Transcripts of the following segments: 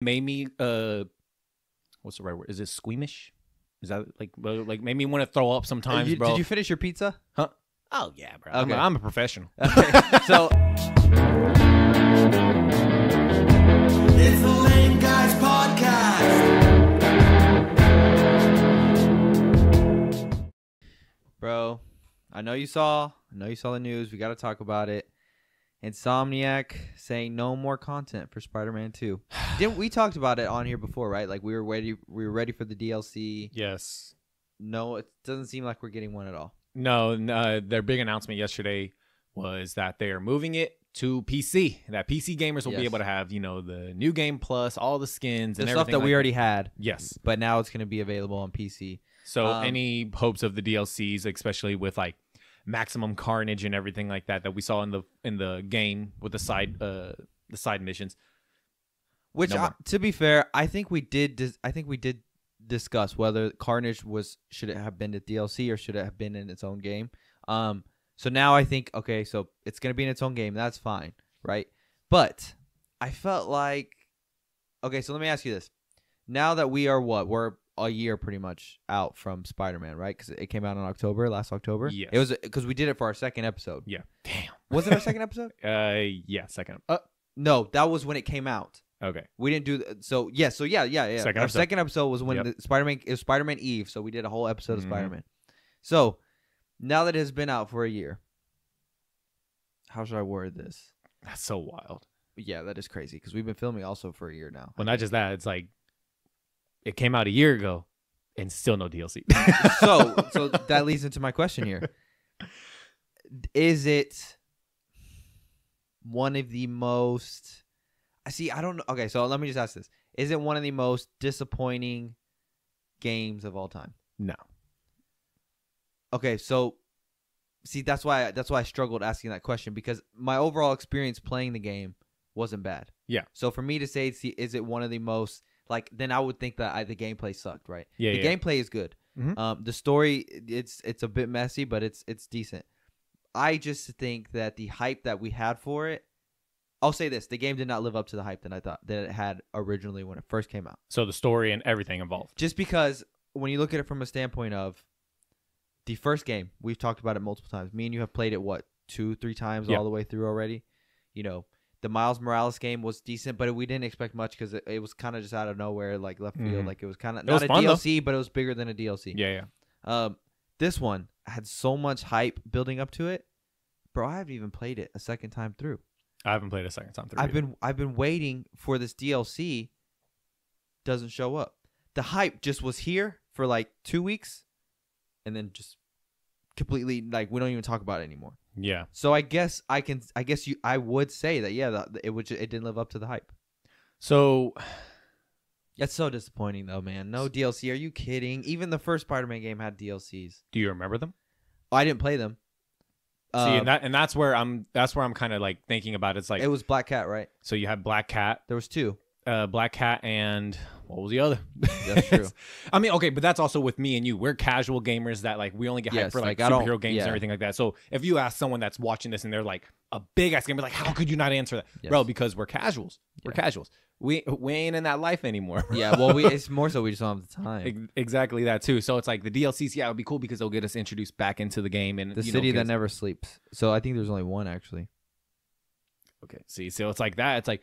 made me what's the right word? Is it squeamish? Is that like made me want to throw up sometimes, bro? Did you finish your pizza? Huh? Oh yeah, bro. Okay. I'm a professional. Okay. So It's the Lame Guys Podcast. bro, I know you saw the news. We got to talk about it. Insomniac saying no more content for Spider-Man 2. Didn't we talked about it on here before, right? Like we were ready for the DLC. Yes. No, it doesn't seem like we're getting one at all. No, their big announcement yesterday was that they are moving it to PC. That PC gamers will be able to have, the new game plus all the skins The and stuff everything that like we already had. Yes. But now it's going to be available on PC. So any hopes of the DLCs, especially with like maximum carnage and everything like that we saw in the game with the side missions. Which, to be fair, I think we did discuss whether Carnage should it have been the DLC or should it have been in its own game. So now I think, okay, so it's gonna be in its own game. That's fine, right? But I felt like, okay, so let me ask you this: now that we're a year pretty much out from Spider-Man, right? Because it came out in last October. Yes. It was because we did it for our second episode. Yeah. Damn. Was it our second episode? Yeah, second. No, that was when it came out. Okay. We didn't do so. Yeah. So yeah. Our second episode was when the Spider-Man. It was Spider-Man Eve. So we did a whole episode of Spider-Man. So now that it has been out for a year, how should I word this? That's so wild. Yeah, that is crazy because we've been filming also for a year now. Well, not just that. It's like it came out a year ago, and still no DLC. So that leads into my question here: is it one of the most? I don't know. Okay, so let me just ask this: is it one of the most disappointing games of all time? No. Okay, so see, that's why I struggled asking that question because my overall experience playing the game wasn't bad. Yeah. So for me to say, is it one of the most then I would think that the gameplay sucked, right? Yeah. The gameplay is good. Mm-hmm. The story, it's a bit messy, but it's decent. I just think that the hype that we had for it. I'll say this: the game did not live up to the hype that I thought that it had originally when it first came out. So the story and everything involved. Just because when you look at it from a standpoint of the first game, we've talked about it multiple times. Me and you have played it 2-3 times all the way through already. The Miles Morales game was decent, but we didn't expect much because it was kind of just out of nowhere, like left field. Like it was kind of not a DLC, but it was bigger than a DLC. Yeah. This one had so much hype building up to it, bro. I haven't even played it a second time through. I haven't played a second time through. I've been waiting for this DLC. Doesn't show up. The hype just was here for like 2 weeks, and then just completely we don't even talk about it anymore. Yeah. So I would say that it didn't live up to the hype. So that's so disappointing though, man. No DLC. Are you kidding? Even the first Spider-Man game had DLCs. Do you remember them? I didn't play them. See, and that's where I'm kind of like thinking about it. It's like it was Black Cat, right? So you had Black Cat. There was 2. Black Cat and what was the other? That's true. I mean, okay, but that's also with me and you. We're casual gamers that we only get hyped for superhero games and everything like that. So if you ask someone that's watching this and they're like a big ass gamer, like how could you not answer that, bro? Because we're casuals. We're casuals. We ain't in that life anymore. Yeah, well, it's more so we just don't have the time. Exactly that too. So it's like the DLCs, it would be cool because they'll get us introduced back into the game and the city that never sleeps. So I think there's only one actually. Okay, see, so it's like that. It's like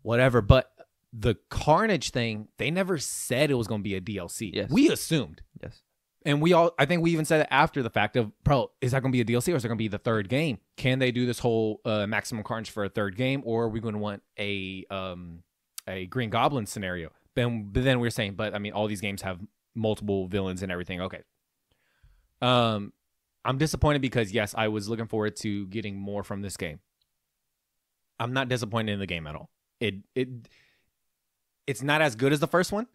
whatever, but the Carnage thing, they never said it was going to be a DLC. Yes. We assumed. Yes. And I think we even said it after the fact of, bro, is that going to be a DLC or is it going to be the third game? Can they do this whole maximum carnage for a third game, or are we going to want a Green Goblin scenario? But then we were saying, but I mean, all these games have multiple villains and everything. Okay. I'm disappointed because yes, I was looking forward to getting more from this game. I'm not disappointed in the game at all. It's not as good as the first one,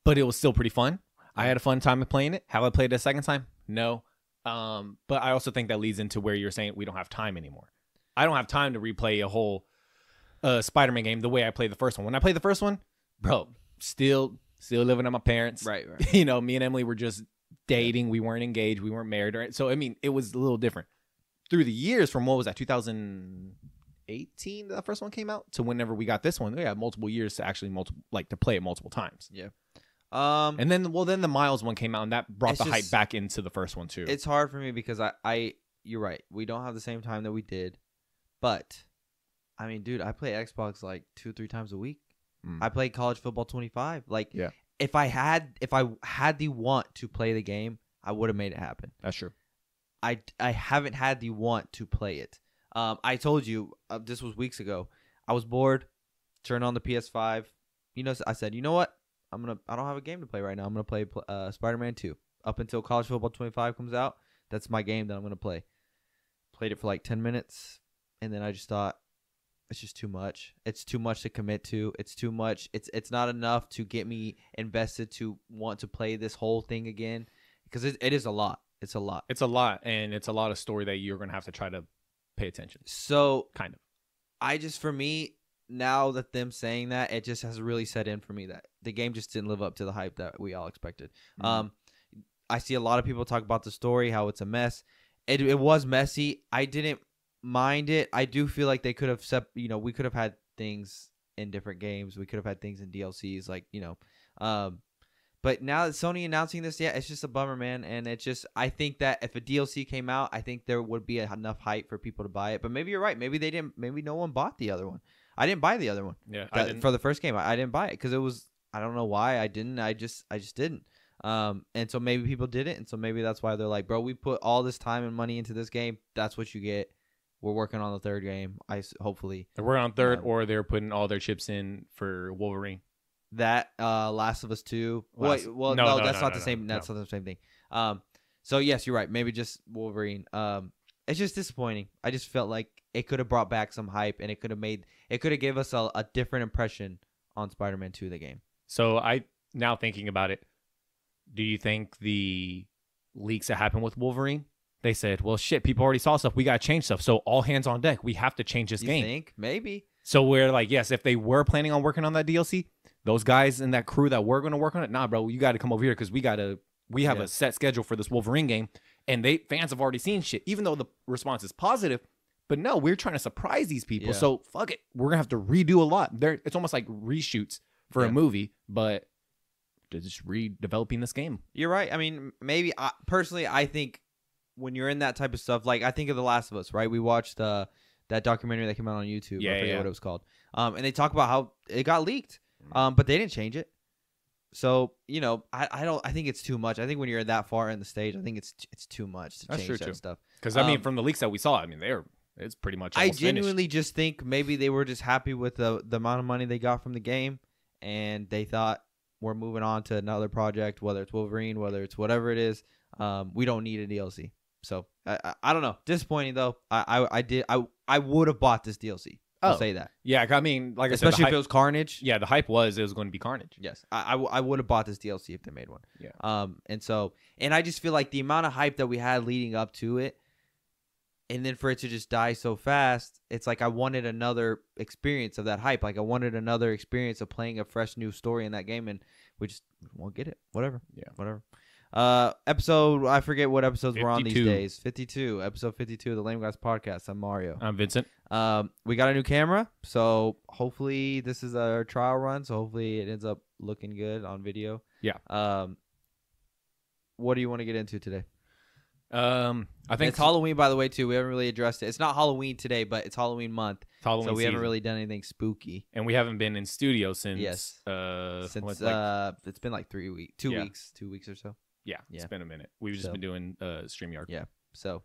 but it was still pretty fun. I had a fun time playing it. Have I played it a second time? No. But I also think that leads into where you're saying we don't have time anymore. I don't have time to replay a whole Spider-Man game the way I played the first one. When I played the first one, bro, still living at my parents. Right. Me and Emily were just dating. We weren't engaged. We weren't married. So, I mean, it was a little different. Through the years from what was that, 2000... 2018 the first one came out to whenever we got this one. We had multiple years to actually to play it multiple times. Yeah. And then the Miles one came out, and that brought the hype back into the first one too. It's hard for me because you're right. We don't have the same time that we did, but I mean, dude, I play Xbox like 2-3 times a week. I played College Football 25. Like, if I had the want to play the game, I would have made it happen. That's true. I haven't had the want to play it. I told you this was weeks ago. I was bored. Turned on the PS5. I said, you know what? I don't have a game to play right now. I'm gonna play Spiderman 2 up until College Football 25 comes out. That's my game that I'm gonna play. Played it for like 10 minutes, and then I just thought, it's just too much. It's too much to commit to. It's too much. It's not enough to get me invested to want to play this whole thing again, because it is a lot. It's a lot. It's a lot, and it's a lot of story that you're gonna have to try to pay attention. So kind of. For me, now that them saying that, it just has really set in for me that the game just didn't live up to the hype that we all expected. I see a lot of people talk about the story, how it's a mess. It was messy. I didn't mind it. I do feel like they could have we could have had things in different games. We could have had things in DLCs, but now that Sony announcing this, it's just a bummer, man. And it's just, I think that if a DLC came out, I think there would be enough hype for people to buy it. But maybe you're right. Maybe they didn't. Maybe no one bought the other one. I didn't buy the other one. Yeah, for the first game, I didn't buy it because it was. I don't know why I didn't. I just didn't. And so maybe people didn't, and so maybe that's why they're like, bro, we put all this time and money into this game. That's what you get. We're working on the third game. Hopefully they're working on third, or they're putting all their chips in for Wolverine. That Last of Us 2. No, that's not the same. That's not the same thing. So yes, you're right. Maybe just Wolverine. It's just disappointing. I just felt like it could have brought back some hype, and it could have gave us a different impression on Spider-Man 2, the game. So now thinking about it, do you think the leaks that happened with Wolverine, they said, well, shit, people already saw stuff. We got to change stuff. So all hands on deck. We have to change this game. You think? Maybe. So we're like, yes, if they were planning on working on that DLC, those guys in that crew that were going to work on it, nah, bro, you got to come over here because we have a set schedule for this Wolverine game, and fans have already seen shit, even though the response is positive. But no, we're trying to surprise these people. Yeah. So fuck it, we're gonna have to redo a lot. It's almost like reshoots for a movie, but they're just redeveloping this game. You're right. I mean, maybe personally, I think when you're in that type of stuff, like I think of The Last of Us, right? We watched that documentary that came out on YouTube. I forget what it was called. And they talk about how it got leaked. But they didn't change it. So, I think it's too much. I think when you're that far in the stage, I think it's too much to change that stuff. Because, from the leaks that we saw, it's pretty much I genuinely just think maybe they were just happy with the amount of money they got from the game, and they thought, we're moving on to another project, whether it's Wolverine, whether it's whatever it is. We don't need a DLC. So, I don't know. Disappointing, though. I would have bought this DLC. I'll say that. Yeah, like I said, especially if it was Carnage. Yeah, the hype was it was going to be Carnage. Yes, I would have bought this DLC if they made one. Yeah. And I just feel like the amount of hype that we had leading up to it, and then for it to just die so fast, it's like I wanted another experience of that hype. Like I wanted another experience of playing a fresh new story in that game, and we just won't get it. Whatever. Yeah. Whatever. Episode, I forget what episodes 52. We're on these days. 52, episode 52 of the Lame Guys Podcast. I'm Mario. I'm Vincent. We got a new camera, so hopefully this is our trial run. So hopefully it ends up looking good on video. Yeah. What do you want to get into today? I think it's Halloween, by the way, too. We haven't really addressed it. It's not Halloween today, but it's Halloween month. It's Halloween so we season. Haven't really done anything spooky. And we haven't been in studio since. Yes. Since it's been like 3 weeks, 2 weeks, 2 weeks or so. Yeah, it's been a minute. We've just been doing StreamYard. Yeah. So,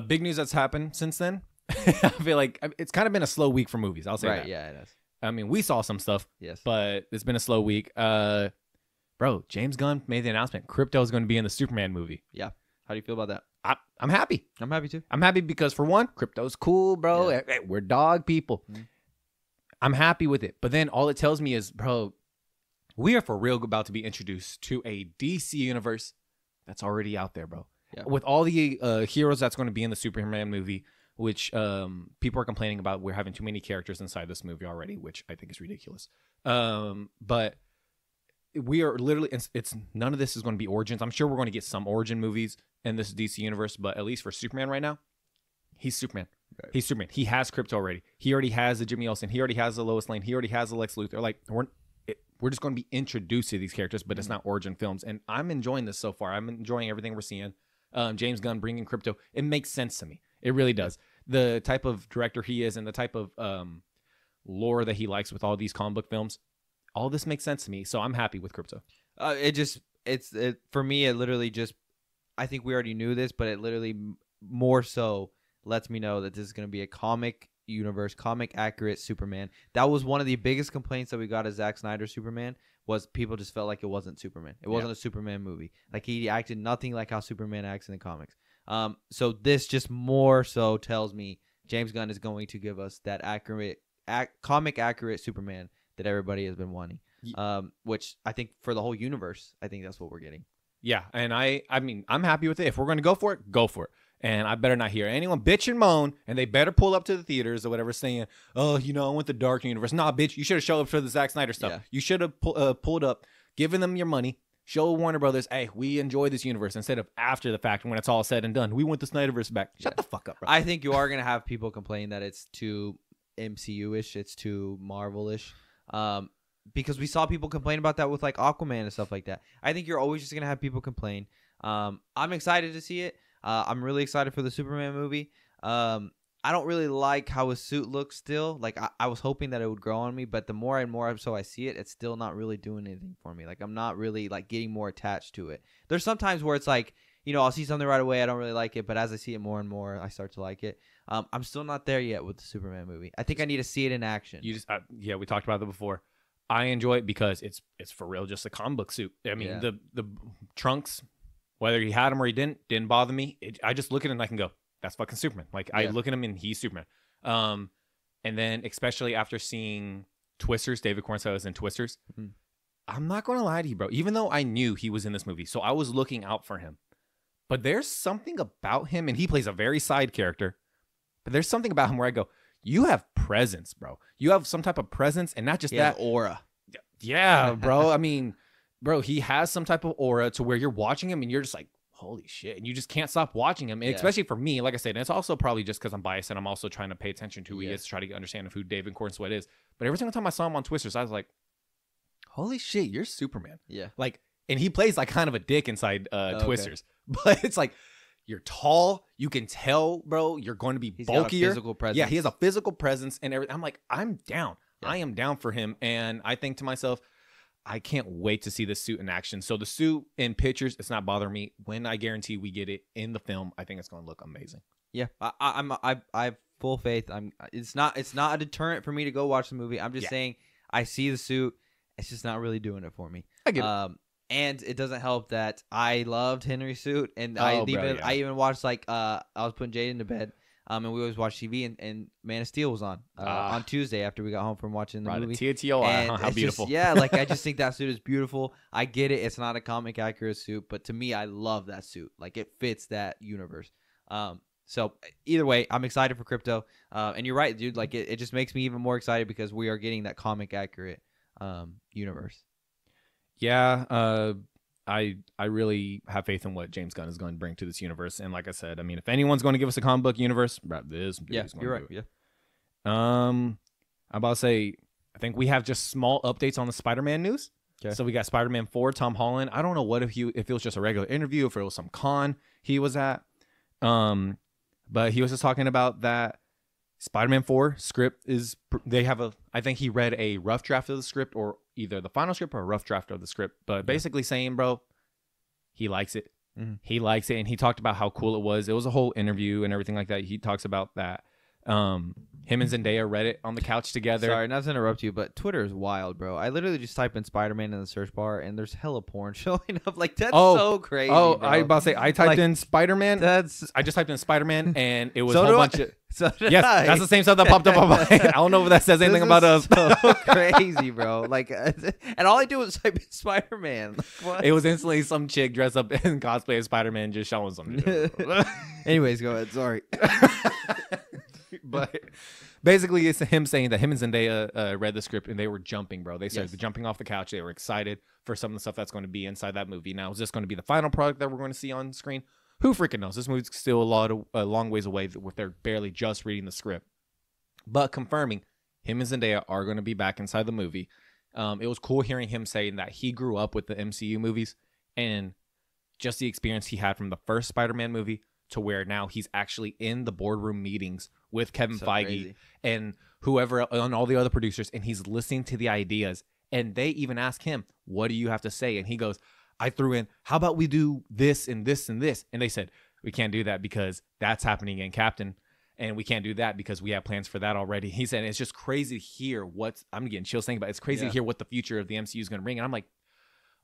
big news that's happened since then. I feel like it's kind of been a slow week for movies. I'll say that. Right. Yeah, it is. We saw some stuff. Yes. But it's been a slow week. Bro, James Gunn made the announcement. Krypto is going to be in the Superman movie. Yeah. How do you feel about that? I'm happy. I'm happy too. I'm happy because for one, Krypto's cool, bro. Yeah. Hey, we're dog people. Mm-hmm. I'm happy with it. But then all it tells me is, bro, we are for real about to be introduced to a DC universe that's already out there, bro. Yeah. With all the heroes that's going to be in the Superman movie, which people are complaining about. We're having too many characters inside this movie already, which I think is ridiculous. But we are literally, it's none of this is going to be origins. I'm sure we're going to get some origin movies in this DC universe, but at least for Superman right now, He's Superman. He's Superman. He has Krypto already. He already has the Jimmy Olsen. He already has the Lois Lane. He already has the Lex Luthor. Like we're just going to be introduced to these characters, but it's not origin films. And I'm enjoying this so far. I'm enjoying everything we're seeing. James Gunn bringing Krypto. It makes sense to me. It really does. The type of director he is and the type of lore that he likes with all these comic book films, all this makes sense to me. So I'm happy with Krypto. For me, it literally just, I think we already knew this, but it literally more so lets me know that this is going to be a comic universe, comic accurate Superman. That was one of the biggest complaints that we got as Zack Snyder Superman, was people just felt like it wasn't Superman. It wasn't a Superman movie. Like, he acted nothing like how Superman acts in the comics. So this just more so tells me James Gunn is going to give us that comic accurate Superman that everybody has been wanting. Which I think for the whole universe, I think that's what we're getting. Yeah, and I mean, I'm happy with it. If we're going to go for it, go for it. And I better not hear anyone bitch and moan, and they better pull up to the theaters or whatever saying, oh, I went the dark universe. Nah, bitch, you should have showed up for the Zack Snyder stuff. Yeah. You should have pulled up, given them your money, show Warner Brothers, hey, we enjoy this universe, instead of after the fact when it's all said and done. We want the Snyderverse back. Shut the fuck up, bro. I think you are going to have people complain that it's too MCU-ish, it's too Marvel-ish. Because we saw people complain about that with like Aquaman and stuff like that. I think you're always just going to have people complain. I'm excited to see it. I'm really excited for the Superman movie. I don't really like how his suit looks still. Like, I was hoping that it would grow on me, but the more and more so I see it, it's still not really doing anything for me. Like, I'm not really like getting more attached to it. There's some times where it's like, I'll see something right away, I don't really like it, but as I see it more and more, I start to like it. I'm still not there yet with the Superman movie. I think I need to see it in action. Yeah, we talked about that before. I enjoy it because it's for real just a comic book suit. I mean, the trunks, whether he had them or he didn't bother me. I just look at it and I can go, that's fucking Superman. Like, I look at him and he's Superman. And then especially after seeing Twisters, David Cornsell is in Twisters. Mm-hmm. I'm not going to lie to you, bro. Even though I knew he was in this movie, so I was looking out for him. But there's something about him, and he plays a very side character. But there's something about him where I go, you have presence, bro. You have some type of presence, and not just that aura. Yeah, bro. I mean, bro, he has some type of aura to where you're watching him and you're just like, holy shit. And you just can't stop watching him. And especially for me, like I said, and it's also probably just because I'm biased and I'm also trying to pay attention to who he is to try to understand who David Cornsweet is. But every single time I saw him on Twisters, I was like, holy shit, you're Superman. Yeah. Like, and he plays like kind of a dick inside Twisters. But it's like, you're tall. You can tell, bro, you're going to be bulkier. Got a physical presence. Yeah, he has a physical presence and everything. I'm like, I'm down. Yeah. I am down for him. And I think to myself, I can't wait to see this suit in action. So the suit in pictures, it's not bothering me. When I guarantee we get it in the film, I think it's going to look amazing. Yeah, I have full faith. It's not a deterrent for me to go watch the movie. I'm just saying I see the suit. It's just not really doing it for me. I get it. And it doesn't help that I loved Henry's suit, and I even watched I was putting Jaden to bed, and we always watch TV, and Man of Steel was on Tuesday after we got home from watching the movie. TTO, how beautiful! I just think that suit is beautiful. I get it; it's not a comic accurate suit, but to me, I love that suit. Like, it fits that universe. So either way, I'm excited for Krypto, and you're right, dude. Like, it just makes me even more excited because we are getting that comic accurate universe. Yeah, I really have faith in what James Gunn is going to bring to this universe. And like I said, I mean, if anyone's going to give us a comic book universe, this you're right. Yeah. I'm about to say, I think we have just small updates on the Spider-Man news. Okay. So we got Spider-Man 4, Tom Holland. I don't know if it was just a regular interview, if it was some con he was at. But he was just talking about that Spider-Man 4 script I think he read a rough draft of the script, or either the final script or a rough draft of the script, but basically saying, bro, he likes it. Mm-hmm. He likes it. And he talked about how cool it was. It was a whole interview and everything like that. He talks about that. Him and Zendaya read it on the couch together. Sorry, not to interrupt you, but Twitter is wild, bro. I literally just type in Spider-Man in the search bar, and there's hella porn showing up. Like, that's so crazy, bro. I was about to say, I typed in Spider-Man. I just typed in Spider-Man, and it was a whole bunch of... That's the same stuff that popped up on my... I don't know if that says anything about us. So crazy, bro. Like, and all I do is type in Spider-Man. Like, what? It was instantly some chick dressed up in cosplay as Spider-Man just showing something. Anyways, go ahead. Sorry. But basically, it's him saying that him and Zendaya read the script and they were jumping, bro. They started jumping off the couch. They were excited for some of the stuff that's going to be inside that movie. Now, is this going to be the final product that we're going to see on screen? Who freaking knows? This movie's still a long ways away. They're barely just reading the script, but confirming him and Zendaya are going to be back inside the movie. It was cool hearing him saying that he grew up with the MCU movies and just the experience he had from the first Spider-Man movie to where now he's actually in the boardroom meetings with Kevin Feige and whoever and all the other producers, and he's listening to the ideas. And they even ask him, "What do you have to say?" And he goes, "I threw in, how about we do this and this and this?" And they said, "We can't do that because that's happening in Captain. And we can't do that because we have plans for that already." He said, "It's just crazy to hear I'm getting chills thinking about it. It's crazy to hear what the future of the MCU is going to bring." And I'm like,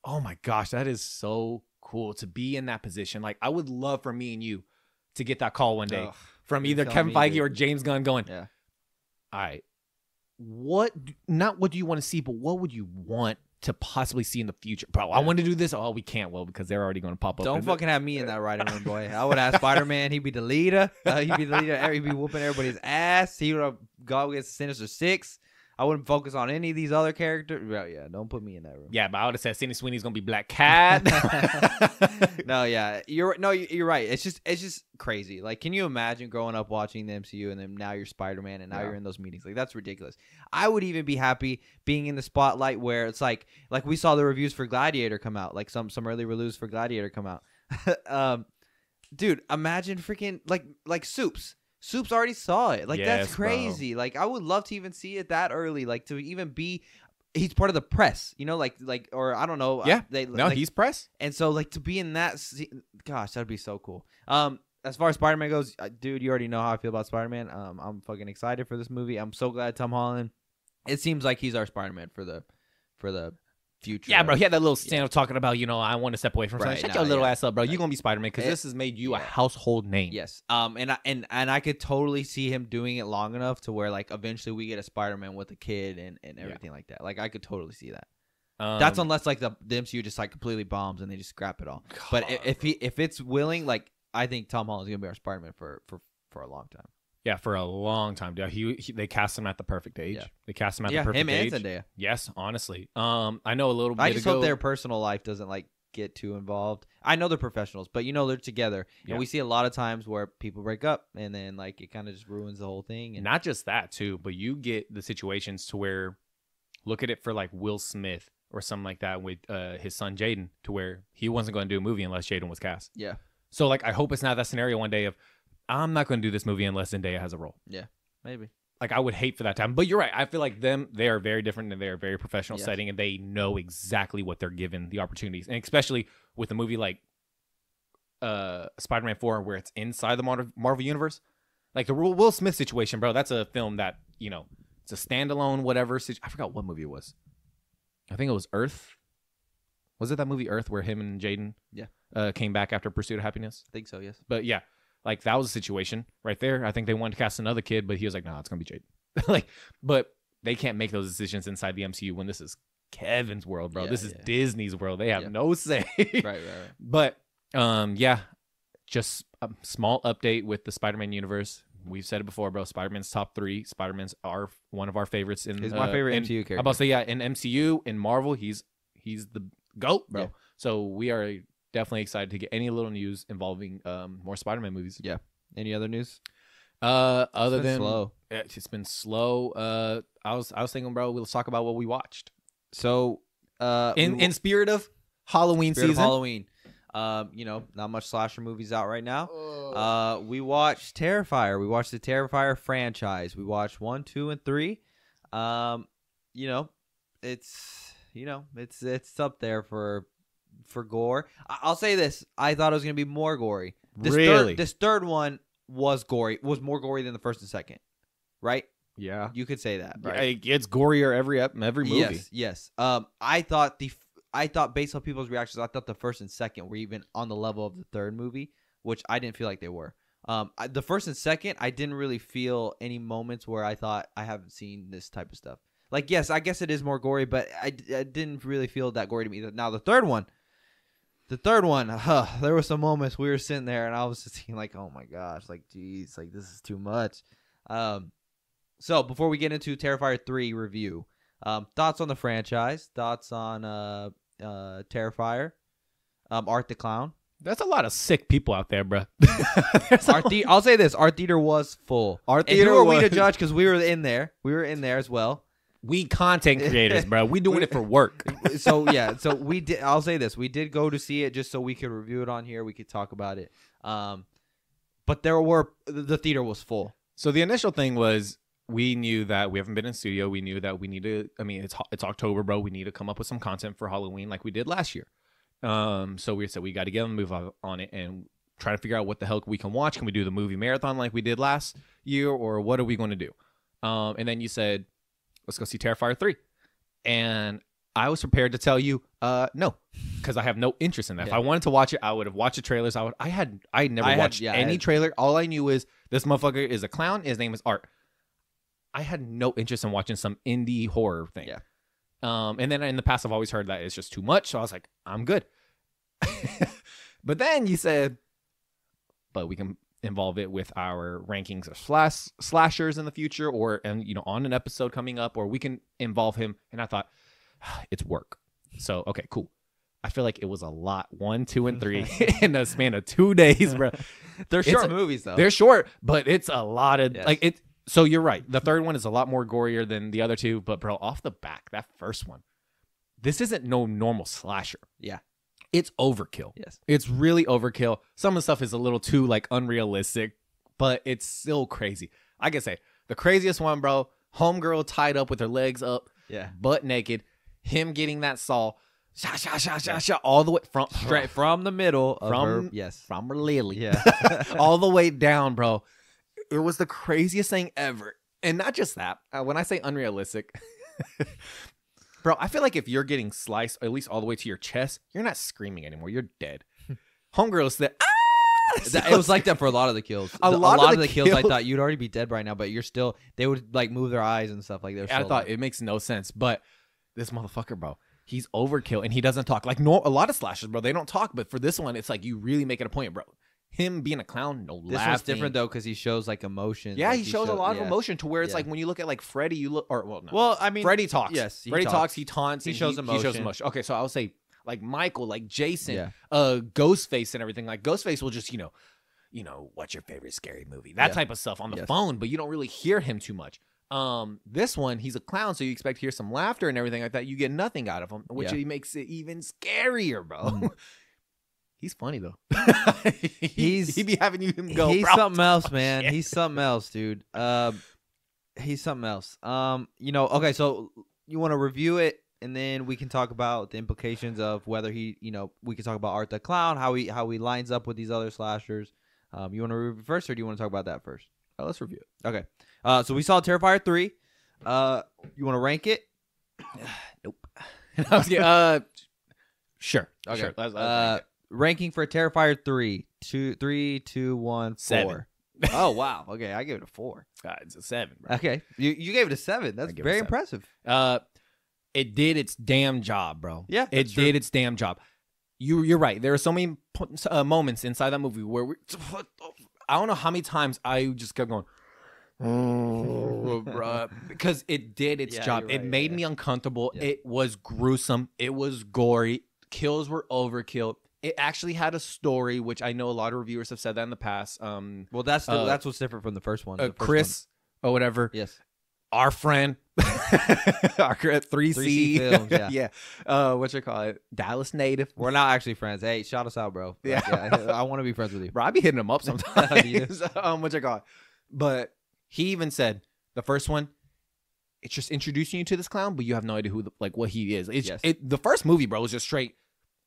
oh my gosh, that is so cool to be in that position. Like, I would love for me and you to get that call one day from either Kevin Feige or James Gunn going, all right, not what do you want to see, but what would you want to possibly see in the future? Bro, I want to do this. Oh, we can't. Well, because they're already going to pop up. Don't fucking have me in that writing room, boy. I would ask Spider-Man. He'd be the leader. He'd be whooping everybody's ass. He would have gone against Sinister Six. I wouldn't focus on any of these other characters. Well, yeah, don't put me in that room. Yeah, but I would have said Sydney Sweeney's gonna be Black Cat. No, yeah, you're right. It's just crazy. Like, can you imagine growing up watching the MCU and then now you're Spider-Man and now you're in those meetings? Like, that's ridiculous. I would even be happy being in the spotlight where it's like we saw the reviews for Gladiator come out, like some early reviews for Gladiator come out. Dude, imagine freaking like Soups. Soups already saw it. Like, that's crazy. Bro. Like, I would love to even see it that early. Like, to even be, he's part of the press, you know, or I don't know. Yeah. He's press. And so, like, to be in that, gosh, that'd be so cool. As far as Spider-Man goes, dude, you already know how I feel about Spider-Man. I'm fucking excited for this movie. I'm so glad Tom Holland. It seems like he's our Spider-Man for the future. Yeah, bro. He had that little stand of talking about, I want to step away from something. Shut your little ass up, bro. You're going to be Spider-Man because this has made you a household name. Yes. And I could totally see him doing it long enough to where, like, eventually we get a Spider-Man with a kid and everything like that. Like, I could totally see that. That's unless, like, the MCU just, like, completely bombs and they just scrap it all. God. But if it's willing, like, I think Tom Holland's going to be our Spider-Man for a long time. Yeah, for a long time, dude. They cast him at the perfect age. Yeah. They cast him at the perfect age. Him and Zendaya. Yes, honestly. I know a little bit. I just hope their personal life doesn't like get too involved. I know they're professionals, but they're together, and we see a lot of times where people break up, and then like it kind of just ruins the whole thing. And not just that too, but you get the situations to where, look at it for like Will Smith or something like that with his son Jaden, to where he wasn't going to do a movie unless Jaden was cast. Yeah. So like, I hope it's not that scenario one day of, I'm not going to do this movie unless Zendaya has a role. Yeah, maybe. Like, I would hate for that to happen. But you're right. I feel like they are very different and they are very professional setting, and they know exactly what they're given, the opportunities. And especially with a movie like Spider-Man 4, where it's inside the Marvel Universe. Like, the Will Smith situation, bro, that's a film that, it's a standalone whatever. I forgot what movie it was. I think it was Earth. Was it that movie Earth where him and Jaden came back after Pursuit of Happiness? I think so, yes. But yeah. Like, that was a situation right there. I think they wanted to cast another kid, but he was like, "No, it's gonna be Jade." But they can't make those decisions inside the MCU when this is Kevin's world, bro. This is Disney's world. They have no say. Right. But just a small update with the Spider-Man universe. We've said it before, bro. Spider-Man's top 3. Spider-Man's one of our favorites. He's my favorite MCU character. I'm about to say, in MCU, in Marvel, he's the GOAT, bro. Yeah. So we are definitely excited to get any little news involving more Spider-Man movies. Yeah. Any other news? Other than slow. It's been slow. I was thinking, bro, we'll talk about what we watched. So, in spirit of Halloween season. Halloween. Not much slasher movies out right now. We watched Terrifier. We watched the Terrifier franchise. We watched 1, 2, and 3. It's up there for gore. I'll say this: I thought it was gonna be more gory. This third one was more gory than the first and second, right? Yeah, you could say that. Right? Yeah, it's gorier every movie. Yes. I thought based on people's reactions, I thought the first and second were even on the level of the third movie, which I didn't feel like they were. The first and second, I didn't really feel any moments where I thought I haven't seen this type of stuff. Like, yes, I guess it is more gory, but I didn't really feel that gory to me. Now the third one, there were some moments we were sitting there and I was just thinking like, oh my gosh, like, geez, like this is too much. So before we get into Terrifier 3 review, thoughts on the franchise, thoughts on Terrifier, Art the Clown. There's a lot of sick people out there, bro. I'll say this: our theater was full. Our And theater who are we to was- judge? Because we were in there. We were in there as well. We content creators, bro. We doing it for work. So yeah, so we did. I'll say this: we did go to see it just so we could review it on here. We could talk about it. But the theater was full. So the initial thing was we knew that we haven't been in studio. We knew that we need to. I mean, it's October, bro. We need to come up with some content for Halloween like we did last year. So we said we got to get on the move on it and try to figure out what the hell we can watch. Can we do the movie marathon like we did last year, or what are we going to do? And then you said, let's go see Terrifier 3. And I was prepared to tell you, no, because I have no interest in that. Yeah. If I wanted to watch it, I would have watched the trailers. I never watched any trailer. All I knew is this motherfucker is a clown. His name is Art. I had no interest in watching some indie horror thing. Yeah. And then in the past, I've always heard that it's just too much. So I was like, I'm good. But then you said, but we can involve it with our rankings of slashers in the future, or on an episode coming up, or we can involve him. And I thought, it's work. So okay, cool. I feel like it was a lot, 1, 2, and 3 in a span of 2 days, bro. They're short movies though. They're short, but it's a lot of Yes. So you're right. The third one is a lot more gorier than the other two, but bro, off the back, that first one, this isn't no normal slasher. Yeah. It's overkill. Yes. It's really overkill. Some of the stuff is a little too unrealistic, but it's still crazy. I can say the craziest one, bro, homegirl tied up with her legs up, Yeah. butt naked, him getting that saw, shot, all the way Straight from the middle of her. Yes. from her lily. Yeah. All the way down, bro. It was the craziest thing ever. And not just that. When I say unrealistic, bro, I feel like if you're getting sliced, at least all the way to your chest, you're not screaming anymore. You're dead. Homegirl said, It was like that for a lot of the kills. A lot of the kills, I kills- thought you'd already be dead right now, but you're still. They would move their eyes and stuff like that. I thought it makes no sense. But this motherfucker, bro, he's overkill and he doesn't talk. Like a lot of slashers, bro, they don't talk. But for this one, it's like you really make it a point, bro. Him being a clown, no laughing. This one's different though because he shows emotion. Yeah, he shows a lot of emotion to where it's Yeah. like when you look at Freddy, no. Well, I mean, Freddy talks. Yes, Freddy talks. He taunts. He and shows He emotion. shows emotion. Okay, so I would say like Michael, like Jason, Yeah. Ghostface, and everything. Like Ghostface will just what's your favorite scary movie? That Yeah. type of stuff on the Yes. phone, but you don't really hear him too much. This one, he's a clown, so you expect to hear some laughter and everything like that. You get nothing out of him, which Yeah. makes it even scarier, bro. He's funny though. he be having you go. He's bro. something else, man. Shit. He's something else, dude. He's something else. Okay, so you want to review it, and then we can talk about the implications of whether we can talk about Art the Clown, how he lines up with these other slashers. You want to review first, or do you want to talk about that first? Let's review it. Okay. So we saw Terrifier 3. You want to rank it? Nope. I was kidding. Sure. Okay. Sure. Let's Ranking for Terrifier 3. 3, 2, 1, 4. 7. Oh wow. Okay, I gave it a 4. It's a 7, bro. Okay, you gave it a 7. That's I give it a very 7. impressive. It did its damn job, bro. Yeah, it that's true. did its damn job. You're right. There are so many moments inside that movie where I don't know how many times I just kept going, oh, bro, because it did its Yeah, job. you're It right, made yeah. me uncomfortable. Yeah. It was gruesome. It was gory. Kills were overkill. It actually had a story, which I know a lot of reviewers have said that in the past. Well, that's what's different from the first one. The first Chris or whatever. one. Yes. Our friend, our 3C, Films, yeah. What you call it? Dallas native. We're not actually friends. Hey, shout us out, bro. Yeah. I want to be friends with you. Bro, I be hitting him up sometimes. You What you call it? But he even said the first one, it's just introducing you to this clown, but you have no idea what he is. It's Yes. the first movie, bro, was just straight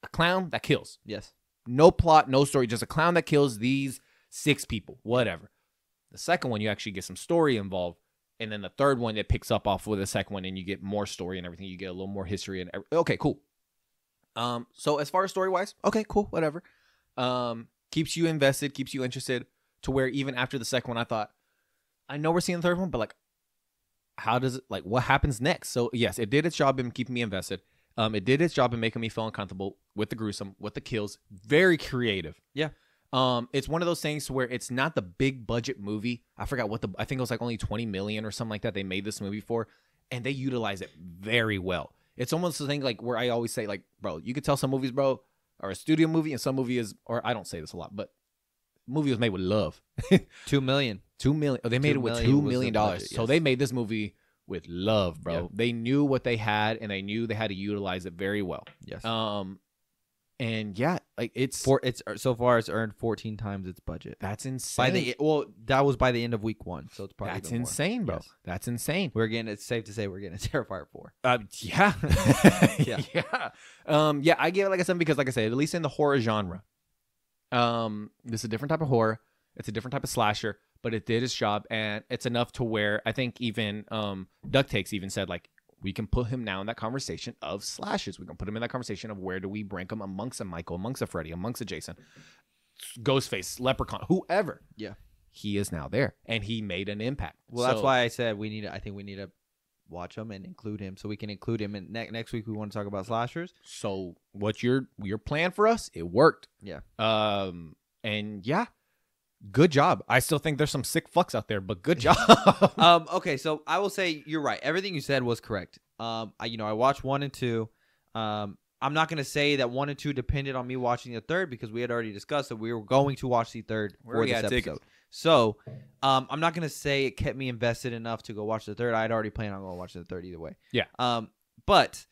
a clown that kills. Yes. No plot, no story, just a clown that kills these 6 people, whatever. The second one, you actually get some story involved. And then the third one, it picks up off with the second one, and you get more story and everything. You get a little more history and okay, cool. So as far as story wise, okay, cool, whatever. Keeps you invested, keeps you interested, to where even after the second one, I thought, I know we're seeing the third one, but how does it what happens next? So yes, it did its job in keeping me invested. It did its job in making me feel uncomfortable with the gruesome, with the kills. Very creative. Yeah. It's one of those things where it's not the big budget movie. I forgot I think it was only 20 million or something like that they made this movie for, and they utilize it very well. It's almost the thing where I always say bro, you could tell some movies, bro, or a studio movie and some movie is, or I don't say this a lot, but movie was made with love. $2 million. $2 million. Oh, they made it with $2 million. Budget, So yes. they made this movie with love, bro. Yeah. They knew what they had and they knew they had to utilize it very well. Yes. And yeah, like it's so far it's earned 14 times its budget. that's insane. That was by the end of week 1, so it's probably That's even more. insane, bro. Yes. That's insane. It's safe to say we're getting a Terrifier 4. Yeah. Yeah. Yeah, I give it like a 7 because, like I said, at least in the horror genre, this is a different type of horror. It's a different type of slasher, but it did its job, and it's enough to where I think even Duck Takes even said, like, we can put him now in that conversation of slashes. We can put him in that conversation of where do we rank him amongst a Michael, amongst a Freddy, amongst a Jason, Ghostface, Leprechaun, whoever. Yeah. He is now there, and he made an impact. Well, that's why I said I think we need to watch him and include him, so we can include him. And next week we want to talk about slashers. So what's your plan for us? It worked. Yeah. And yeah, good job. I still think there's some sick fucks out there, but good job. Okay, so I will say you're right. Everything you said was correct. I watched 1 and 2. I'm not gonna say that 1 and 2 depended on me watching the third because we had already discussed that we were going to watch the third for this episode. So I'm not gonna say it kept me invested enough to go watch the third. I had already planned on going to watch the third either way. Yeah. But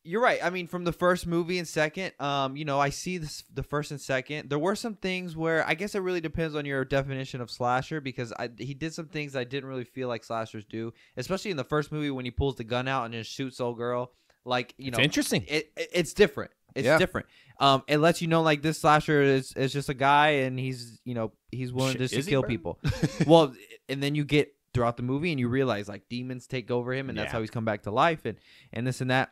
you're right. I mean, from the first movie and second, I see the first and second. There were some things where I guess it really depends on your definition of slasher because he did some things I didn't really feel like slashers do, especially in the first movie when he pulls the gun out and just shoots old girl. Like, It's interesting. It's different. It's different. It lets you know like this slasher is just a guy and he's willing just to kill people. Well, and then you get throughout the movie and you realize like demons take over him and that's how he's come back to life and this and that.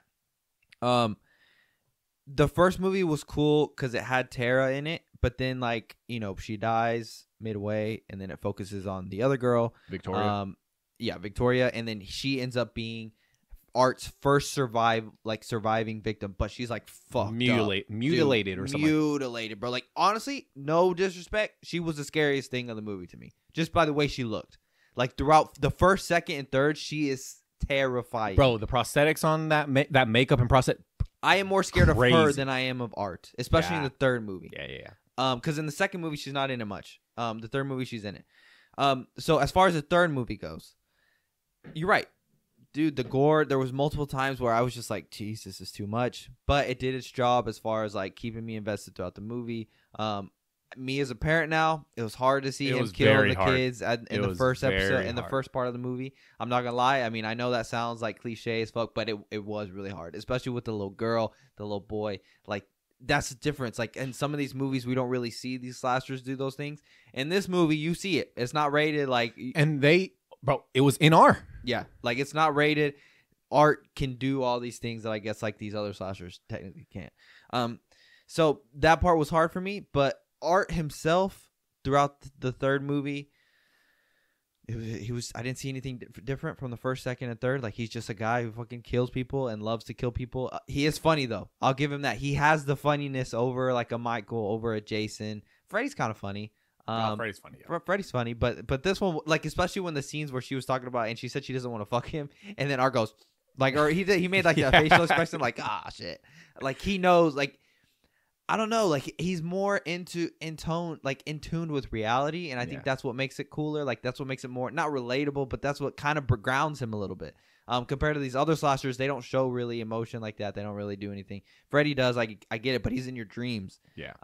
The first movie was cool because it had Tara in it, but then like she dies midway, and then it focuses on the other girl, Victoria. Victoria, and then she ends up being Art's first surviving victim, but she's like fucked mutilated up. or something. Mutilated, bro. Like honestly, no disrespect, she was the scariest thing of the movie to me, just by the way she looked. Like throughout the first, second, and third, she is terrifying, bro. The prosthetics on that makeup and prosthetic. I am more scared of her than I am of Art, especially in the third movie. Yeah. Because in the second movie she's not in it much. The third movie she's in it. So as far as the third movie goes, you're right, dude. The gore. There was multiple times where I was just like, "Jeez, this is too much," but it did its job as far as like keeping me invested throughout the movie. Me as a parent now, it was hard to see him kill the kids in the first episode, in the first part of the movie. I'm not gonna lie. I mean, I know that sounds like cliche as fuck, but it was really hard, especially with the little girl, the little boy. Like that's the difference. Like in some of these movies, we don't really see these slashers do those things. In this movie, you see it. It's not rated. Like and it was in R. Yeah, like it's not rated. Art can do all these things that I guess like these other slashers technically can't. So that part was hard for me, but Art himself throughout the third movie, he was. I didn't see anything different from the first, second, and third. Like he's just a guy who fucking kills people and loves to kill people. He is funny though. I'll give him that. He has the funniness over like a Michael, over a Jason. Freddy's kind of funny. Freddy's funny. Yeah. Freddy's funny, but this one, like especially when the scenes where she was talking about and she said she doesn't want to fuck him, and then Art goes like, or he made like a facial expression like shit, like he knows like. I don't know, like he's more in tune with reality, and I think that's what makes it cooler. Like that's what makes it more not relatable, but that's what kind of grounds him a little bit. Compared to these other slashers, they don't show really emotion like that. They don't really do anything. Freddy does, I get it, but he's in your dreams. Yeah.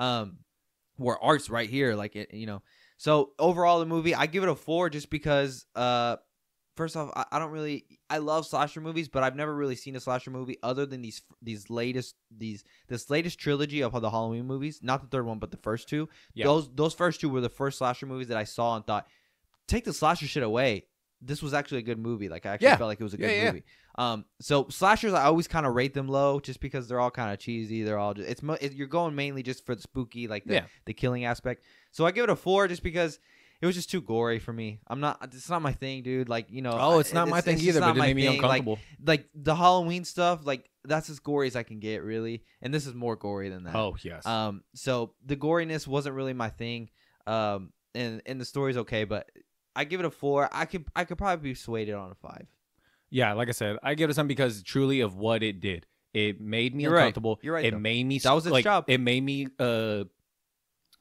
Where Art's right here, like it, So overall, the movie, I give it a 4 just because. First off, I love slasher movies, but I've never really seen a slasher movie other than this latest trilogy of the Halloween movies. Not the third one, but the first two. Yeah. Those first two were the first slasher movies that I saw and thought, take the slasher shit away. This was actually a good movie. Like I actually felt like it was a good movie. So slashers, I always kind of rate them low just because they're all kind of cheesy. They're all just you're going mainly just for the spooky, like the killing aspect. So I give it a 4 just because. It was just too gory for me. It's not my thing, dude. Like, it's not my thing either, but it made me uncomfortable. Like the Halloween stuff, like that's as gory as I can get, really. And this is more gory than that. Oh, yes. So the goriness wasn't really my thing. And the story's okay, but I give it a 4. I could probably be swayed on a 5. Yeah, like I said, I give it a 7 because truly of what it did. It made me You're right. uncomfortable. You're right, It though. made me That was its job. It made me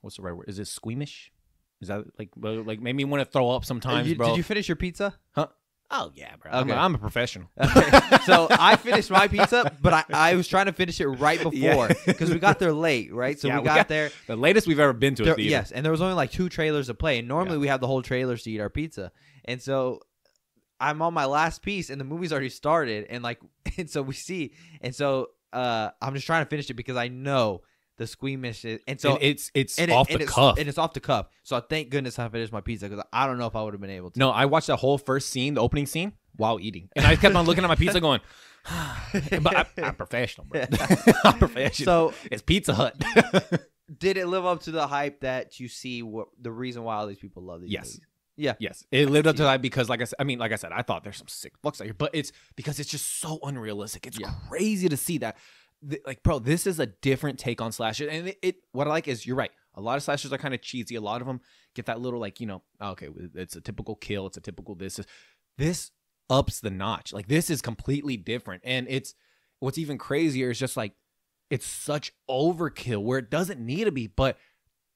what's the right word? Is it squeamish? Is that like made me want to throw up sometimes, bro? Did you finish your pizza? Huh? Oh yeah, bro. Okay. I'm a professional. Okay. So I finished my pizza, but I was trying to finish it right before because we got there late, right? So Yeah, we got there. The latest we've ever been to a theater. Yes, and there was only like 2 trailers to play, and normally we have the whole trailers to eat our pizza. And so I'm on my last piece, and the movie's already started, and so we see, and so I'm just trying to finish it because I know the squeamish is, and so it's off the cuff, and it's off the cuff. So thank goodness I finished my pizza because I don't know if I would have been able to. No, I watched the whole first scene, the opening scene, while eating, and I kept on looking at my pizza, going, "But I'm professional, bro. I'm professional." So it's Pizza Hut. Did it live up to the hype that you see? What the reason why all these people love these movies? Yeah. Yes. It lived up to that because like I said, I thought there's some sick books out here, but it's because it's just so unrealistic. It's crazy to see that. Like, bro, this is a different take on slashers. And what I like is you're right. A lot of slashers are kind of cheesy. A lot of them get that little okay, it's a typical kill. It's a typical this ups the notch. Like this is completely different. And what's even crazier is just like, it's such overkill where it doesn't need to be, but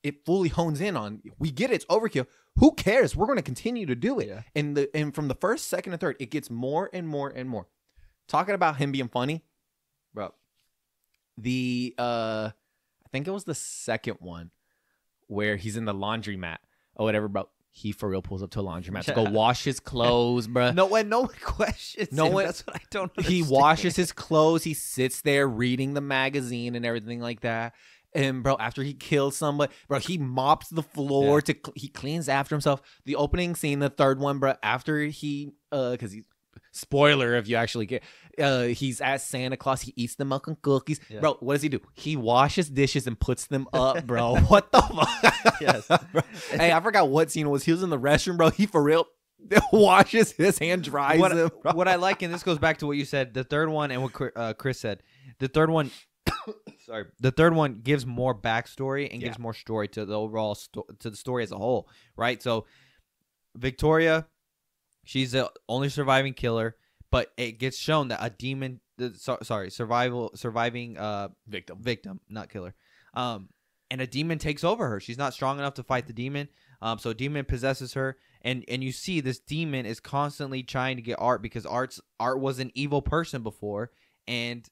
it fully hones in on, we get it's overkill. Who cares? We're going to continue to do it. Yeah. And from the first, second, and third, it gets more and more and more. Talking about him being funny, bro. I think it was the second one where he's in the laundromat or whatever, bro. He for real pulls up to a laundromat to go wash his clothes, bro. No one questions him. That's what I don't understand. He washes his clothes. He sits there reading the magazine and everything like that. And bro, after he kills somebody, bro, he mops the floor he cleans after himself. The opening scene, the third one, bro, after he because he's spoiler if you actually get he's at Santa Claus, he eats the milk and cookies. Bro, what does he do? He washes dishes and puts them up, bro. What the fuck? Yes. Bro. Hey, I forgot what scene it was. He was in the restroom, bro. He for real washes his hand, dries him, bro. What I like, and this goes back to what you said, the third one and what Chris said. The third one the third one gives more backstory and gives more story to the overall to the story as a whole, right? So Victoria, she's the only surviving killer, but it gets shown that a demon, surviving victim, not killer, and a demon takes over her. She's not strong enough to fight the demon, so a demon possesses her, and you see this demon is constantly trying to get Art because Art was an evil person before. And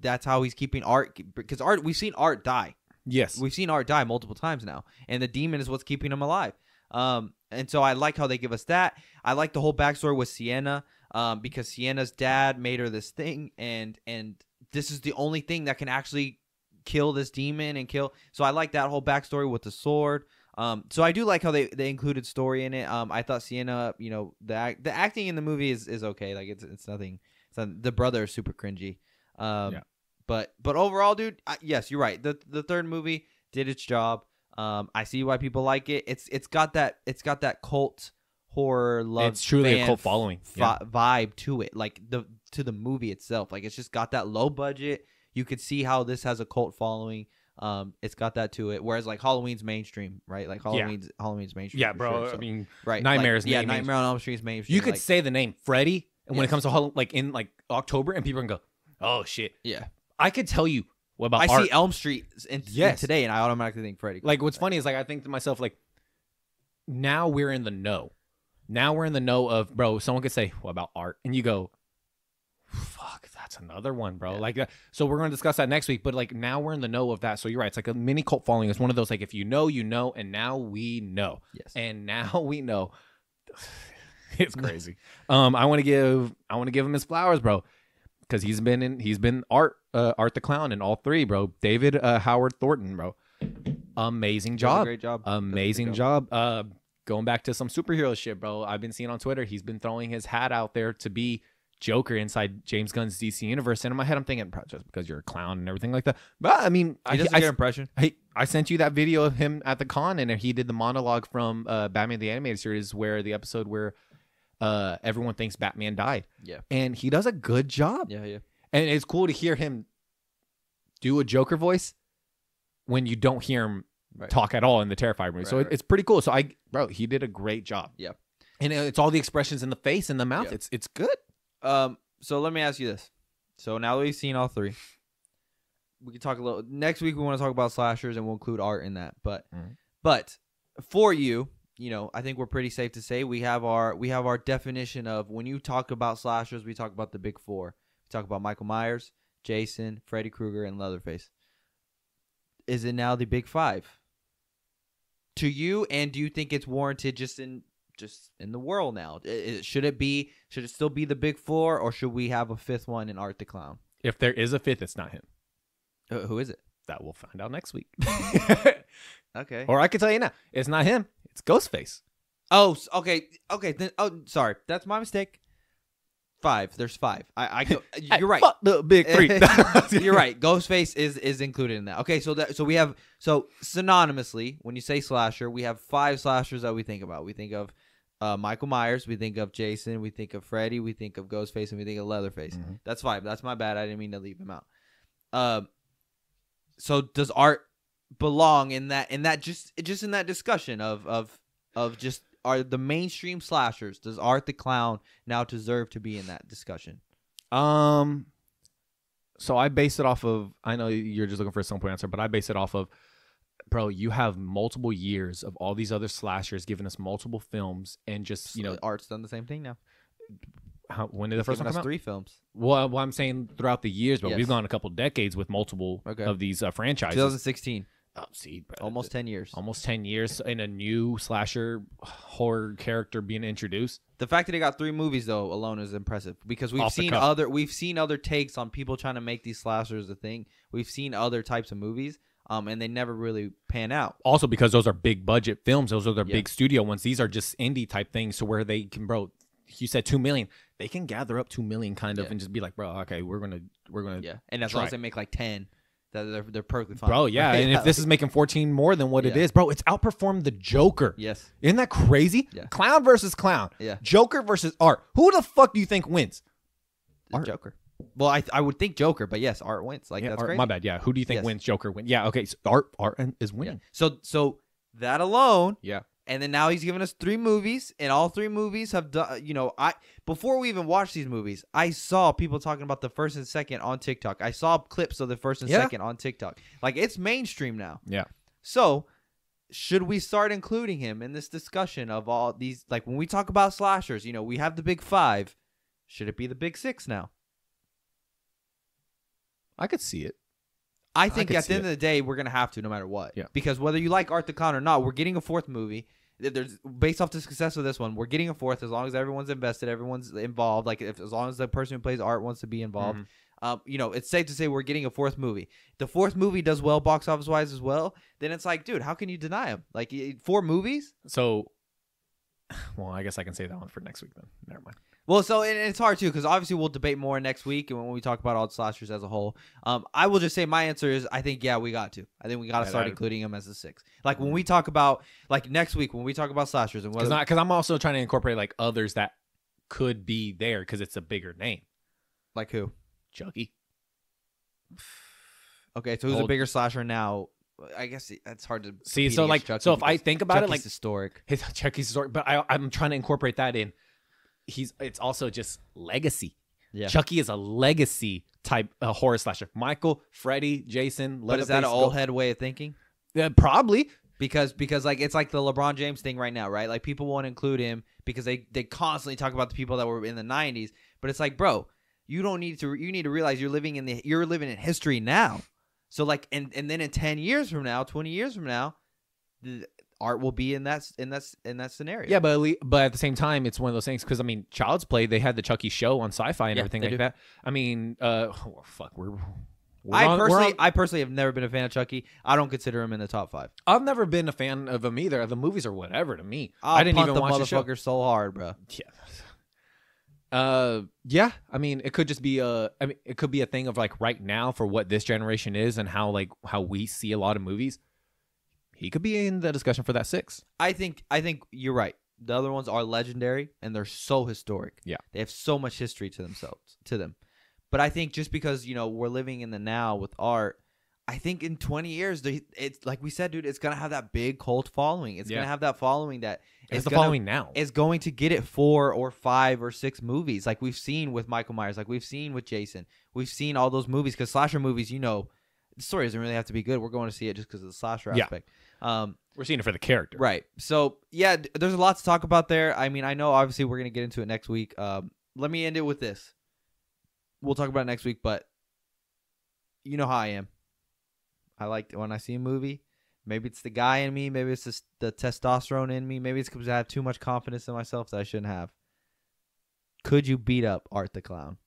that's how he's keeping Art, because we've seen Art die. Yes, we've seen Art die multiple times now, and the demon is what's keeping him alive. And so I like how they give us that. I like the whole backstory with Sienna, because Sienna's dad made her this thing, and this is the only thing that can actually kill this demon and kill. So I like that whole backstory with the sword. So I do like how they included story in it. I thought Sienna, the acting in the movie is okay. Like it's nothing. The brother is super cringy. But overall, dude, yes, you're right. The third movie did its job. I see why people like it. It's got that cult horror love. It's truly a cult following vibe to it, like to the movie itself. Like it's just got that low budget. You could see how this has a cult following. It's got that to it. Whereas like Halloween's mainstream, right? Like Halloween's mainstream. Yeah, bro. Sure, so. I mean, right? Nightmares. Like, Nightmare on Elm Street's mainstream. You could say the name Freddy, and when it comes to Halloween, like in like October, and people can go, "Oh shit." Yeah. I could tell you what about I see Elm Street in today, and I automatically think Freddy. Like what's funny is like I think to myself like, now we're in the know. Now we're in the know of, bro. Someone could say, "What about Art?" And you go, "Fuck, that's another one, bro." Yeah. Like, so we're going to discuss that next week. But like now we're in the know of that. So you're right. It's like a mini cult following. It's one of those like if you know, you know, and now we know. Yes. And now we know. It's crazy. I want to give him his flowers, bro, because he's been Art the Clown in all three, bro. David Howard Thornton, bro. Amazing job. Great job. Amazing job. Going back to some superhero shit, bro. I've been seeing on Twitter, he's been throwing his hat out there to be Joker inside James Gunn's DC universe. And in my head, I'm thinking, just because you're a clown and everything like that. But I mean, he does a good impression. I sent you that video of him at the con, and he did the monologue from Batman the Animated Series, where the episode where everyone thinks Batman died. Yeah. And he does a good job. Yeah. And it's cool to hear him do a Joker voice when you don't hear him talk at all in the Terrifier movie. So it's pretty cool. So he did a great job. Yeah. And it's all the expressions in the face and the mouth. Yeah. It's good. So let me ask you this. So now that we've seen all three, we can talk a little. Next week we want to talk about slashers, and we'll include art in that. But for you, I think we're pretty safe to say we have our definition of when you talk about slashers, we talk about the big four. We talk about Michael Myers, Jason, Freddy Krueger, and Leatherface. Is it now the big five to you? And do you think it's warranted just in the world now? Should it still be the big four, or should we have a fifth one in Art the Clown? If there is a fifth, it's not him. Who is it? That we'll find out next week. Okay. Or I can tell you now, it's not him. It's Ghostface. Oh, okay. Then, sorry, that's my mistake. 5. There's 5. You're right. Fuck the big 3. You're right. Ghostface is included in that. Okay, so we have synonymously, when you say slasher, we have 5 slashers that we think about. We think of Michael Myers, we think of Jason, we think of Freddy, we think of Ghostface, and we think of Leatherface. Mm-hmm. That's 5. That's my bad. I didn't mean to leave him out. So does Art belong in that just in that discussion of just are the mainstream slashers? Does Art the Clown now deserve to be in that discussion? So I base it off of, I know you're just looking for a simple answer, but I base it off of, bro, you have multiple years of all these other slashers giving us multiple films, and just, Art's done the same thing now. When did the first one come out? 3 films. Well, I'm saying throughout the years, but Yes. we've gone a couple decades with multiple of these franchises. 2016. Oh, see, bro, Almost 10 years. Almost 10 years in a new slasher horror character being introduced. The fact that it got 3 movies though alone is impressive, because we've seen other takes on people trying to make these slashers a thing. We've seen other types of movies, and they never really pan out. Also because those are big budget films, those are their big studio ones. These are just indie type things, so where they can, bro, you said 2 million, they can gather up 2 million kind of and just be like, bro, okay, we're gonna and as long as they make like 10, they're perfectly fine, bro. Yeah, and if this is making 14 more than what it is, bro, it's outperformed the Joker. Yes, isn't that crazy? Yeah. Clown versus clown. Yeah, Joker versus Art. Who the fuck do you think wins? Art. Joker. Well, I would think Joker, but yes, Art wins. Like, that's Art, crazy. My bad. Yeah, who do you think wins? Joker wins. Yeah, okay. So Art is winning. Yeah. So that alone. Yeah. And then now he's given us 3 movies, and all 3 movies have done. Before we even watched these movies, I saw people talking about the first and second on TikTok. I saw clips of the first and second on TikTok. Like, it's mainstream now. Yeah. So, should we start including him in this discussion of all these? Like, when we talk about slashers, we have the big 5. Should it be the big 6 now? I could see it. I think at the end of the day, we're going to have to, no matter what. Yeah. Because whether you like Art the Clown or not, we're getting a 4th movie. Based off the success of this one, we're getting a 4th as long as everyone's invested, everyone's involved. Like, as long as the person who plays Art wants to be involved. Mm-hmm. It's safe to say we're getting a 4th movie. The 4th movie does well box office wise as well. Then it's like, dude, how can you deny him? Like, 4 movies? So, well, I guess I can say that one for next week then. Never mind. Well, so and it's hard too, because obviously we'll debate more next week and when we talk about all the slashers as a whole. I will just say my answer is I think we got to. I think we got to start including him as a 6. Like, when we talk about, like, next week when we talk about slashers and whether, because I'm also trying to incorporate like others that could be there because it's a bigger name. Like who? Chucky. Okay, so who's a bigger slasher now? I guess that's hard to see. So like, so if I think about Chucky's it, like historic. Chucky's historic, but I'm trying to incorporate that in. It's also just legacy. Yeah. Chucky is a legacy type horror slasher. Michael, Freddy, Jason. But is that an old head way of thinking? Yeah, probably. Because like it's like the LeBron James thing right now, right? Like, people won't include him because they constantly talk about the people that were in the 90s. But it's like, bro, you need to realize you're living in history now. So like, and then in 10 years from now, 20 years from now, Art will be in that scenario. Yeah, but at the same time, it's one of those things because I mean, Child's Play, they had the Chucky show on Sci-Fi and everything like that. I mean, fuck, I personally have never been a fan of Chucky. I don't consider him in the top 5. I've never been a fan of him either. The movies are whatever to me. I didn't even watch the the show. motherfucker so hard, bro. Yeah. Yeah. I mean, it could just be it could be a thing of like right now for what this generation is and how we see a lot of movies. He could be in the discussion for that 6. I think you're right. The other ones are legendary and they're so historic. Yeah. They have so much history to them. But I think just because, we're living in the now with Art, I think in 20 years, it's like we said, dude, it's gonna have that big cult following. It's gonna have that following that it's the following now. It's going to get it 4 or 5 or 6 movies, like we've seen with Michael Myers, like we've seen with Jason. We've seen all those movies because slasher movies, the story doesn't really have to be good. We're going to see it just because of the slasher aspect. We're seeing it for the character, right? So yeah, there's a lot to talk about there. I mean, I know obviously we're gonna get into it next week. Let me end it with this. We'll talk about it next week, but you know how I am. I like when I see a movie. Maybe it's the guy in me. Maybe it's just the testosterone in me. Maybe it's because I have too much confidence in myself that I shouldn't have. Could you beat up Art the Clown?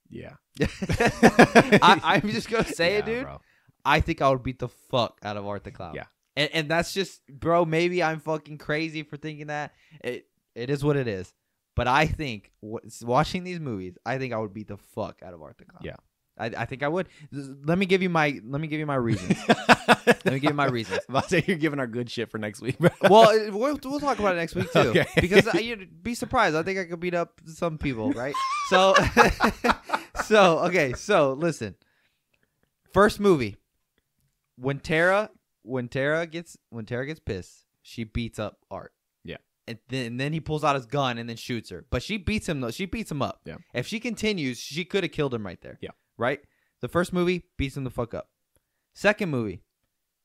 Yeah. I'm just going to say it, dude. Bro. I think I would beat the fuck out of Art the Clown. Yeah. And that's just, bro, maybe I'm fucking crazy for thinking that. It is what it is. But I think, watching these movies, I think I would beat the fuck out of Art the Clown. Yeah. I think I would. Let me give you my reasons. Let me give you my reasons. I say you're giving our good shit for next week, bro. Well, we'll talk about it next week too. Okay. Because you'd be surprised. I think I could beat up some people, right? So, so listen. First movie. When Tara gets pissed, she beats up Art. Yeah. And then he pulls out his gun and then shoots her. But she beats him up. Yeah. If she continues, she could have killed him right there. Yeah. Right? The first movie beats him the fuck up. Second movie,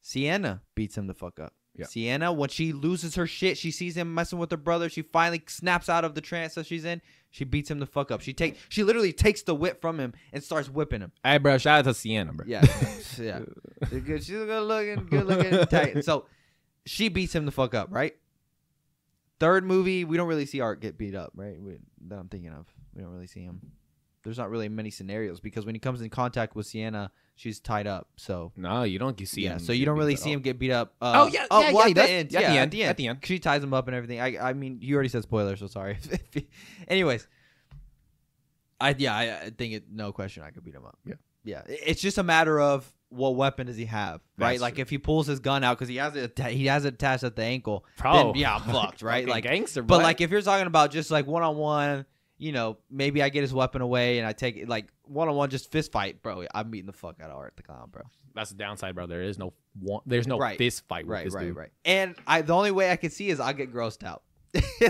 Sienna beats him the fuck up. Yeah. Sienna, when she loses her shit, she sees him messing with her brother. She finally snaps out of the trance that she's in. She beats him the fuck up. She literally takes the whip from him and starts whipping him. Hey, bro, shout out to Sienna, bro. Yeah. Yeah. She's good looking, tight. So she beats him the fuck up, right? Third movie, we don't really see Art get beat up, right? That I'm thinking of. We don't really see him. There's not really many scenarios because when he comes in contact with Sienna, she's tied up. So no, you don't see him. So you don't really see him get beat up. At the end. At the end. She ties him up and everything. I mean, you already said spoilers, so sorry. Anyways, I think no question I could beat him up. Yeah. It's just a matter of what weapon does he have, right? That's like true. if he pulls his gun out because he has it attached at the ankle, Bro. then yeah, I'm fucked, right? Like gangster, but boy. like if you're talking about just like one-on-one, maybe I get his weapon away and I take it like one-on-one, just fist fight, bro. I'm beating the fuck out of Art the Clown, bro. That's the downside, bro. There's no fist fight with this dude. Right. And the only way I could see is I get grossed out.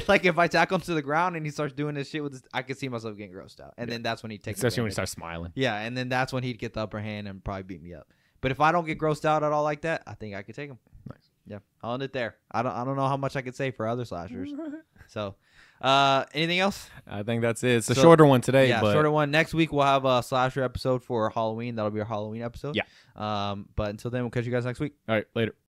Like if I tackle him to the ground and he starts doing this shit with I could see myself getting grossed out. And then that's when he takes Especially when he starts smiling. Yeah, and then that's when he'd get the upper hand and probably beat me up. But if I don't get grossed out at all like that, I think I could take him. Nice. Yeah, I'll end it there. I don't know how much I could say for other slashers. So, anything else? I think that's it. It's a shorter one today. Yeah, but shorter one. Next week we'll have a slasher episode for Halloween. That'll be our Halloween episode. Yeah. But until then, we'll catch you guys next week. All right, later.